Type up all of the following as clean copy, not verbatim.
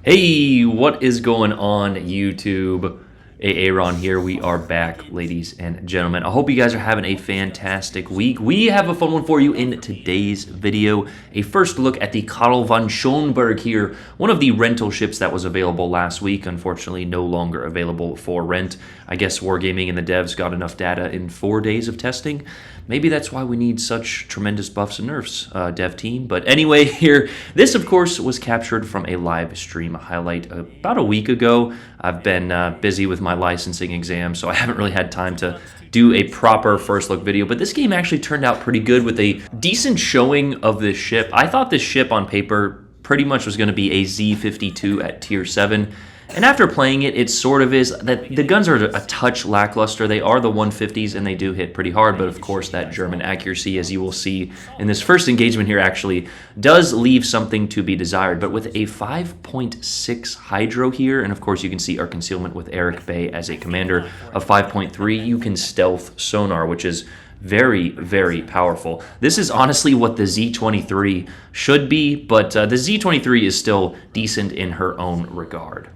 Hey, what is going on, YouTube? Aaron here. We are back, ladies and gentlemen. I hope you guys are having a fantastic week. We have a fun one for you in today's video. A first look at the Karl von Schönberg here, one of the rental ships that was available last week. Unfortunately, no longer available for rent. I guess Wargaming and the devs got enough data in 4 days of testing. Maybe that's why we need such tremendous buffs and nerfs, dev team. But anyway, here, this, of course, was captured from a live stream highlight about a week ago. I've been busy with my licensing exam, so I haven't really had time to do a proper first look video. But this game actually turned out pretty good with a decent showing of this ship. I thought this ship on paper pretty much was going to be a Z-52 at tier 7. And after playing it, it sort of is that the guns are a touch lackluster. They are the 150s and they do hit pretty hard, but of course that German accuracy, as you will see in this first engagement here, actually does leave something to be desired. But with a 5.6 hydro here, and of course you can see our concealment with Eric Bay as a commander of 5.3, you can stealth sonar, which is very, very powerful. This is honestly what the Z-23 should be, but the Z-23 is still decent in her own regard.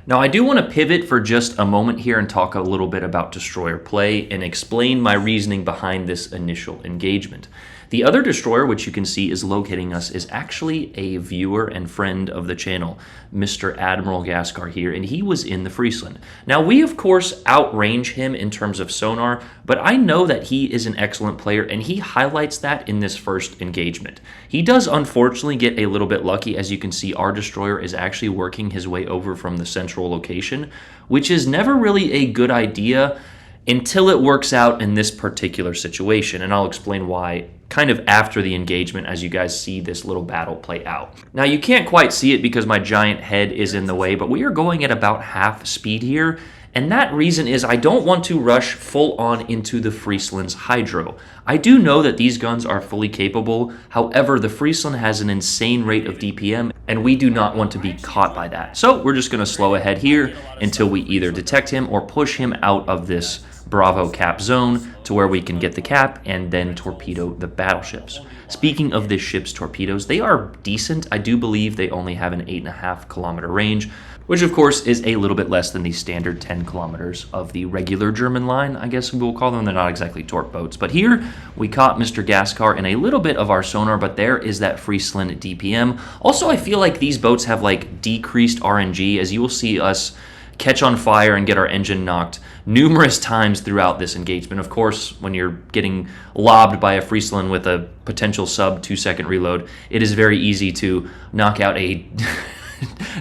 Now, I do want to pivot for just a moment here and talk a little bit about destroyer play and explain my reasoning behind this initial engagement. The other destroyer, which you can see is locating us, is actually a viewer and friend of the channel, Mr. Admiral Gaskar here, and he was in the Friesland. Now, we, of course, outrange him in terms of sonar, but I know that he is an excellent player, and he highlights that in this first engagement. He does, unfortunately, get a little bit lucky. As you can see, our destroyer is actually working his way over from the central location, which is never really a good idea until it works out in this particular situation, and I'll explain why kind of after the engagement as you guys see this little battle play out. Now, you can't quite see it because my giant head is in the way, but we are going at about half speed here, and that reason is I don't want to rush full on into the Friesland's hydro. I do know that these guns are fully capable, however, the Friesland has an insane rate of DPM, and we do not want to be caught by that. So we're just going to slow ahead here until we either detect him or push him out of this Bravo cap zone to where we can get the cap and then torpedo the battleships. Speaking of this ship's torpedoes, they are decent. I do believe they only have an 8.5 kilometer range, which of course is a little bit less than the standard 10 kilometers of the regular German line, I guess we'll call them. They're not exactly torp boats. But here we caught Mr. Gaskar in a little bit of our sonar, but there is that Friesland DPM. Also, I feel like these boats have like decreased RNG, as you will see us catch on fire and get our engine knocked numerous times throughout this engagement. Of course, when you're getting lobbed by a Friesland with a potential sub 2-second reload, it is very easy to knock out a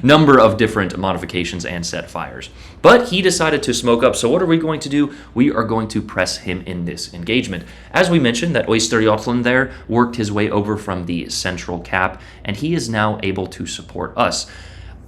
number of different modifications and set fires. But he decided to smoke up, so what are we going to do? We are going to press him in this engagement. As we mentioned, that Oyster-Jotland there worked his way over from the central cap, and he is now able to support us.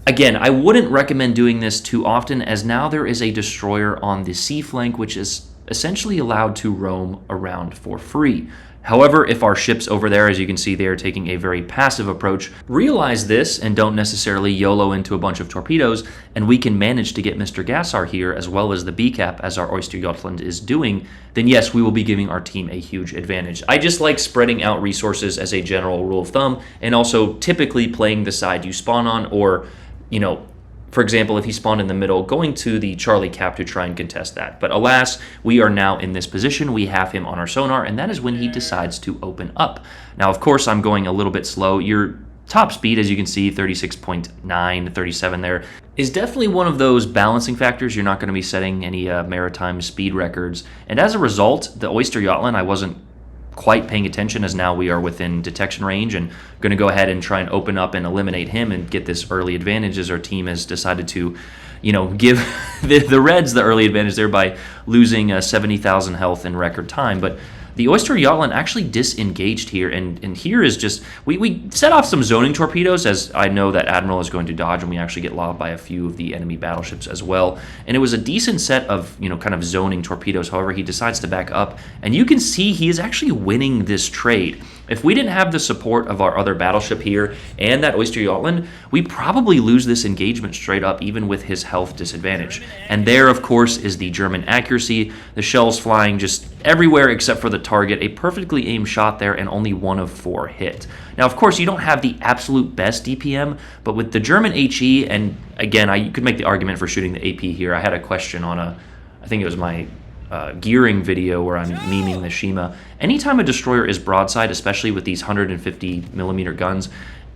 Again, I wouldn't recommend doing this too often, as now there is a destroyer on the sea flank which is essentially allowed to roam around for free. However, if our ships over there, as you can see, they are taking a very passive approach, realize this and don't necessarily YOLO into a bunch of torpedoes, and we can manage to get Mr. Gassar here as well as the B-cap as our Oyster-Jotland is doing, then yes, we will be giving our team a huge advantage. I just like spreading out resources as a general rule of thumb, and also typically playing the side you spawn on, or for example, if he spawned in the middle, going to the Charlie cap to try and contest that. But alas, we are now in this position. We have him on our sonar, and that is when he decides to open up. Now, of course, I'm going a little bit slow. Your top speed, as you can see, 36.9 to 37 there, is definitely one of those balancing factors. You're not going to be setting any maritime speed records. And as a result, the Oyster-Jotland, I wasn't quite paying attention, as now we are within detection range and going to go ahead and try and open up and eliminate him and get this early advantage, as our team has decided to give the Reds the early advantage there by losing 70,000 health in record time. But the Oyster-Jotland actually disengaged here, and here is just, we set off some zoning torpedoes, as I know that Admiral is going to dodge, and we actually get lobbed by a few of the enemy battleships as well. And it was a decent set of, kind of zoning torpedoes. However, he decides to back up, and you can see he is actually winning this trade. If we didn't have the support of our other battleship here and that Oyster-Jotland, we probably lose this engagement straight up, even with his health disadvantage. And there, of course, is the German accuracy. The shells flying just everywhere except for the target. A perfectly aimed shot there and only 1 of 4 hit. Now, of course, you don't have the absolute best DPM, but with the German HE, and again, you could make the argument for shooting the AP here. I had a question on I think it was my gearing video where I'm memeing the Shima. Anytime a destroyer is broadside, especially with these 150 millimeter guns,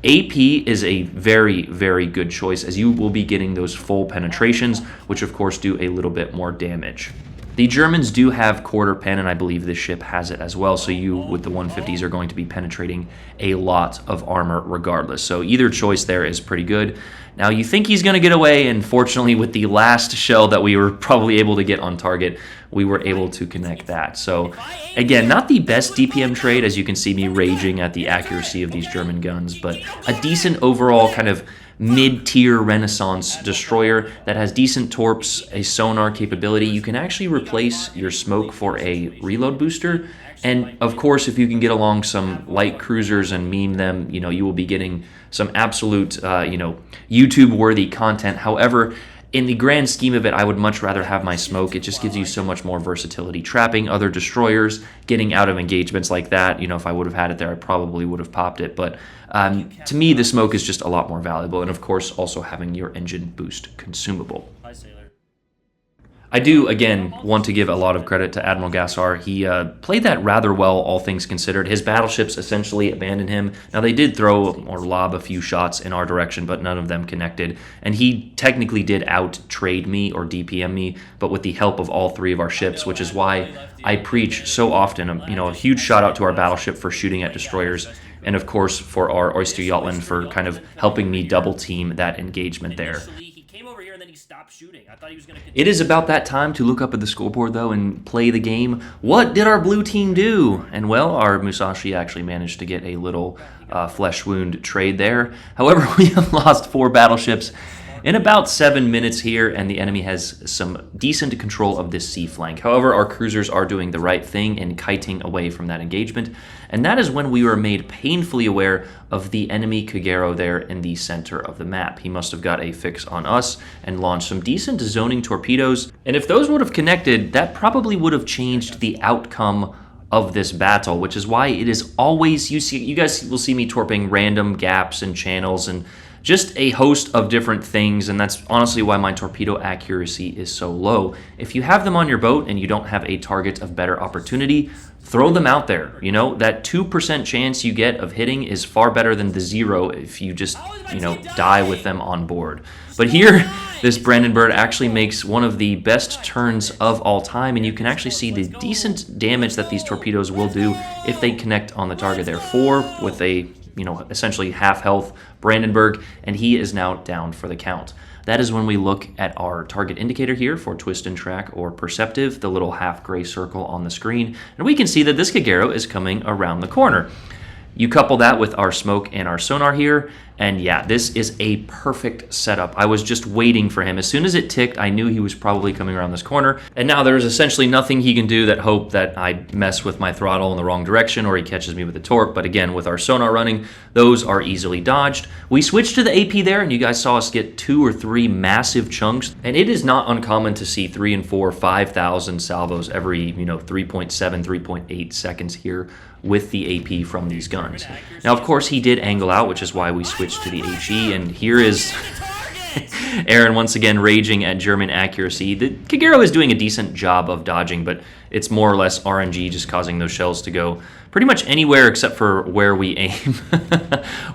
AP is a very, very good choice, as you will be getting those full penetrations, which of course do a little bit more damage. The Germans do have quarter pen, and I believe this ship has it as well, so you, with the 150s, are going to be penetrating a lot of armor regardless. So either choice there is pretty good. Now, you think he's going to get away, and fortunately, with the last shell that we were probably able to get on target, we were able to connect that. So, again, not the best DPM trade, as you can see me raging at the accuracy of these German guns, but a decent overall kind of mid-tier Renaissance destroyer that has decent torps, a sonar capability. You can actually replace your smoke for a reload booster. And of course, if you can get along some light cruisers and meme them, you will be getting some absolute, YouTube-worthy content. However, in the grand scheme of it, I would much rather have my smoke. It just gives you so much more versatility. Trapping other destroyers, getting out of engagements like that. If I would have had it there, I probably would have popped it. But to me, the smoke is just a lot more valuable. And of course, also having your engine boost consumable. I do, again, want to give a lot of credit to Admiral Gassar. He played that rather well, all things considered. His battleships essentially abandoned him. Now, they did throw or lob a few shots in our direction, but none of them connected. And he technically did out-trade me or DPM me, but with the help of all 3 of our ships, which is why I preach so often, a huge shout-out to our battleship for shooting at destroyers, and of course for our Oyster Yachtland for kind of helping me double-team that engagement there. It is about that time to look up at the scoreboard, though, and play the game. What did our blue team do? And, well, our Musashi actually managed to get a little flesh wound trade there. However, we have lost 4 battleships in about 7 minutes here, and the enemy has some decent control of this sea flank. However, our cruisers are doing the right thing in kiting away from that engagement, and that is when we were made painfully aware of the enemy Kagero there in the center of the map. He must have got a fix on us and launched some decent zoning torpedoes, and if those would have connected, that probably would have changed the outcome of this battle, which is why it is always, you guys will see me torping random gaps and channels and just a host of different things, and that's honestly why my torpedo accuracy is so low. If you have them on your boat and you don't have a target of better opportunity, throw them out there. That 2% chance you get of hitting is far better than the 0 if you just, die with them on board. But here, this Brandenburg actually makes one of the best turns of all time, and you can actually see the decent damage that these torpedoes will do if they connect on the target there. 4 with a essentially half health Brandenburg, and he is now down for the count. That is when we look at our target indicator here for twist and track or perceptive, the little half gray circle on the screen, and we can see that this Kagero is coming around the corner. You couple that with our smoke and our sonar here, and yeah, this is a perfect setup. I was just waiting for him. As soon as it ticked, I knew he was probably coming around this corner, and now there's essentially nothing he can do that hope that I mess with my throttle in the wrong direction or he catches me with a torp. But again, with our sonar running, those are easily dodged. We switched to the AP there, and you guys saw us get 2 or 3 massive chunks, and it is not uncommon to see 3 and 4, 5,000 salvos every 3.7, 3.8 seconds here with the AP from these guns. Now, of course, he did angle out, which is why we switched to the HE, and here is Aaron once again raging at German accuracy. The Kagero is doing a decent job of dodging, but it's more or less RNG just causing those shells to go pretty much anywhere except for where we aim.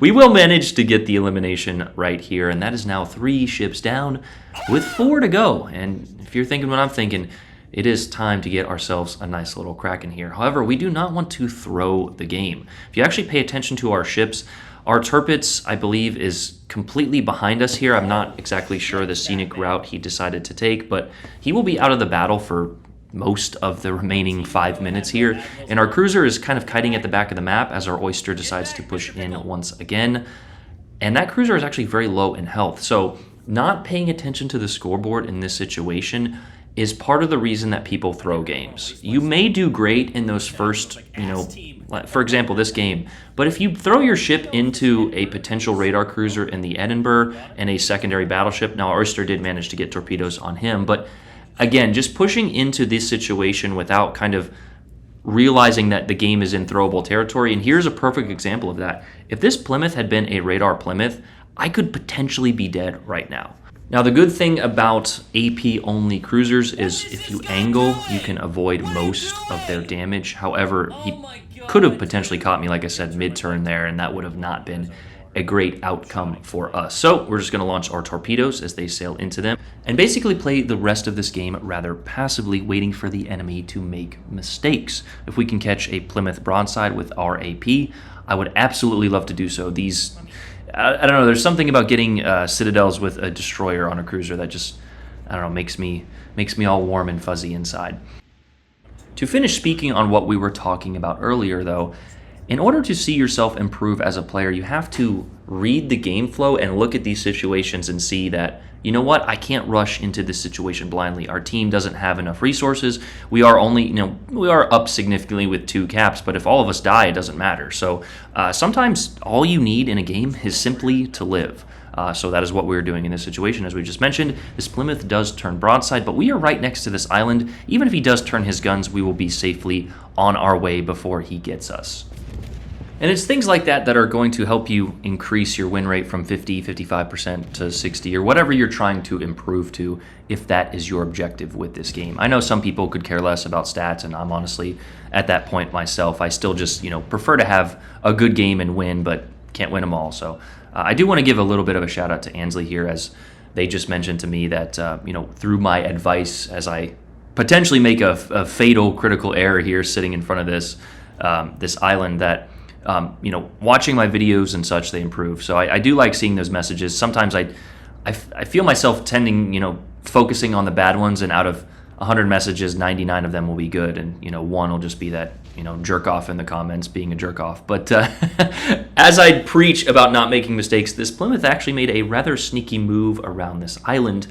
We will manage to get the elimination right here, and that is now 3 ships down with 4 to go. And if you're thinking what I'm thinking, it is time to get ourselves a nice little Kraken here. However, we do not want to throw the game. If you actually pay attention to our ships, our Tirpitz, I believe, is completely behind us here. I'm not exactly sure the scenic route he decided to take, but he will be out of the battle for most of the remaining 5 minutes here. And our cruiser is kind of kiting at the back of the map as our Oyster decides to push in once again. And that cruiser is actually very low in health. So not paying attention to the scoreboard in this situation is part of the reason that people throw games. You may do great in those first, for example, this game, but if you throw your ship into a potential radar cruiser in the Edinburgh and a secondary battleship, now Oyster did manage to get torpedoes on him, but again, just pushing into this situation without kind of realizing that the game is in throwable territory. And here's a perfect example of that. If this Plymouth had been a radar Plymouth, I could potentially be dead right now. Now, the good thing about AP-only cruisers is if you angle, you can avoid most of their damage. However, he could have potentially caught me, like I said, mid-turn there, and that would have not been a great outcome for us. So we're just going to launch our torpedoes as they sail into them and basically play the rest of this game rather passively, waiting for the enemy to make mistakes. If we can catch a Plymouth broadside with our AP, I would absolutely love to do so. These, I don't know, there's something about getting citadels with a destroyer on a cruiser that just, I don't know, makes me all warm and fuzzy inside. To finish speaking on what we were talking about earlier, though, in order to see yourself improve as a player, you have to read the game flow and look at these situations and see that, you know what, I can't rush into this situation blindly. Our team doesn't have enough resources. We are only, we are up significantly with 2 caps, but if all of us die, it doesn't matter. So sometimes all you need in a game is simply to live. So that is what we're doing in this situation. As we just mentioned, this Plymouth does turn broadside, but we are right next to this island. Even if he does turn his guns, we will be safely on our way before he gets us. And it's things like that that are going to help you increase your win rate from 50, 55% to 60, or whatever you're trying to improve to, if that is your objective with this game. I know some people could care less about stats, and I'm honestly at that point myself. I still just, prefer to have a good game and win, but can't win them all. So I do want to give a little bit of a shout out to Ansley here, as they just mentioned to me that, through my advice, as I potentially make a fatal critical error here sitting in front of this island, that watching my videos and such, they improve. So I do like seeing those messages. Sometimes I feel myself tending, focusing on the bad ones, and out of 100 messages, 99 of them will be good, and one will just be that jerk off in the comments being a jerk off. But as I preach about not making mistakes, this Plymouth actually made a rather sneaky move around this island.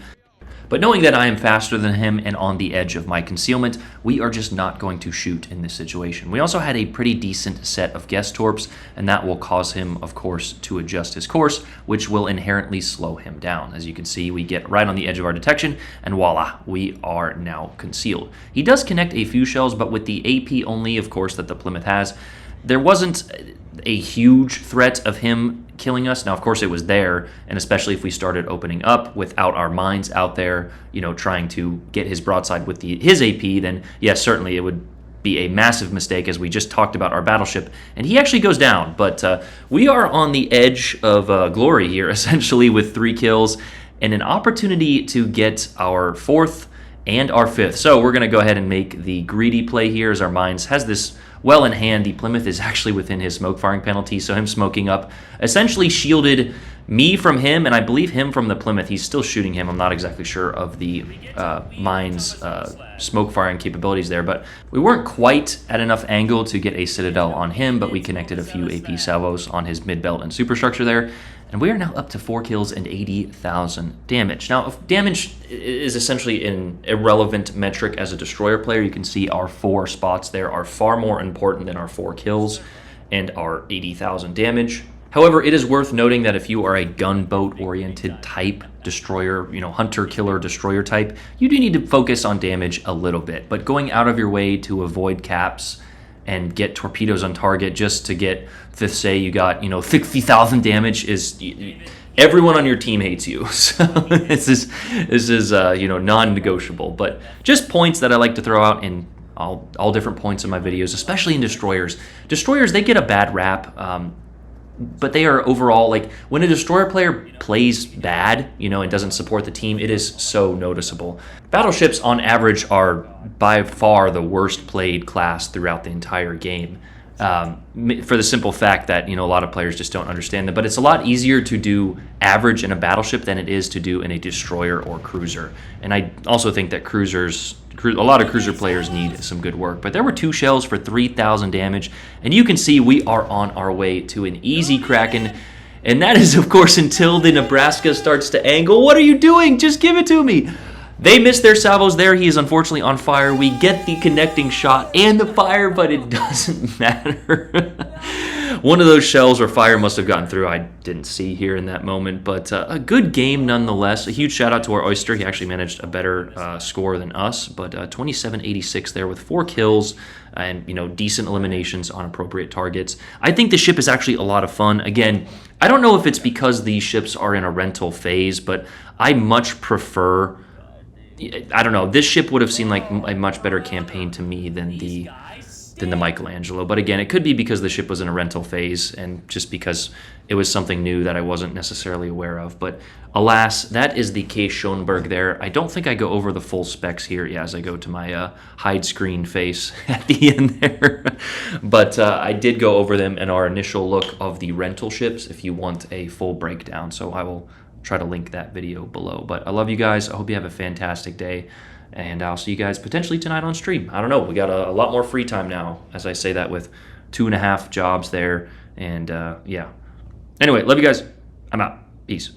But knowing that I am faster than him and on the edge of my concealment, we are just not going to shoot in this situation. We also had a pretty decent set of guest torps, and that will cause him, of course, to adjust his course, which will inherently slow him down. As you can see, we get right on the edge of our detection, and voila, we are now concealed. He does connect a few shells, but with the AP only, of course, that the Plymouth has, there wasn't a huge threat of him killing us. Now, of course, it was there, and especially if we started opening up without our mines out there, trying to get his broadside with his AP, then yes, certainly it would be a massive mistake, as we just talked about our battleship, and he actually goes down. But we are on the edge of glory here, essentially, with 3 kills and an opportunity to get our 4th and our 5th. So we're going to go ahead and make the greedy play here, as our mines has this well in hand. The Plymouth is actually within his smoke firing penalty, so him smoking up essentially shielded me from him, and I believe him from the Plymouth. He's still shooting him. I'm not exactly sure of the mine's smoke firing capabilities there, but we weren't quite at enough angle to get a citadel on him, but we connected a few AP salvos on his mid-belt and superstructure there. And we are now up to 4 kills and 80,000 damage. Now, if damage is essentially an irrelevant metric as a destroyer player, you can see our 4 spots there are far more important than our 4 kills and our 80,000 damage. However, it is worth noting that if you are a gunboat-oriented type destroyer, hunter-killer destroyer type, you do need to focus on damage a little bit. But going out of your way to avoid caps and get torpedoes on target just to get, say you got, 60,000 damage, is everyone on your team hates you. So this is non-negotiable. But just points that I like to throw out in all different points of my videos, especially in destroyers. Destroyers, they get a bad rap. But they are overall, like, when a destroyer player plays bad, and doesn't support the team, it is so noticeable. Battleships, on average, are by far the worst played class throughout the entire game, for the simple fact that, a lot of players just don't understand them. But it's a lot easier to do average in a battleship than it is to do in a destroyer or cruiser. And I also think that a lot of cruiser players need some good work. But there were 2 shells for 3,000 damage, and you can see we are on our way to an easy Kraken. And that is, of course, until the Nebraska starts to angle. What are you doing? Just give it to me. They missed their salvos there. He is unfortunately on fire. We get the connecting shot and the fire, but it doesn't matter. One of those shells or fire must have gotten through. I didn't see here in that moment, but a good game nonetheless. A huge shout out to our Oyster. He actually managed a better score than us, but 27-86 there with 4 kills and, you know, decent eliminations on appropriate targets. I think the ship is actually a lot of fun. Again, I don't know if it's because these ships are in a rental phase, but I much prefer... I don't know. This ship would have seemed like a much better campaign to me than the Michelangelo. But again, it could be because the ship was in a rental phase and just because it was something new that I wasn't necessarily aware of. But alas, that is the Karl Schönberg there. I don't think I go over the full specs here as I go to my hide screen face at the end there. But I did go over them in our initial look of the rental ships if you want a full breakdown. So I will try to link that video below. But I love you guys. I hope you have a fantastic day, and I'll see you guys potentially tonight on stream. I don't know. We got a lot more free time now, as I say that with 2.5 jobs there, and yeah. Anyway, love you guys. I'm out. Peace.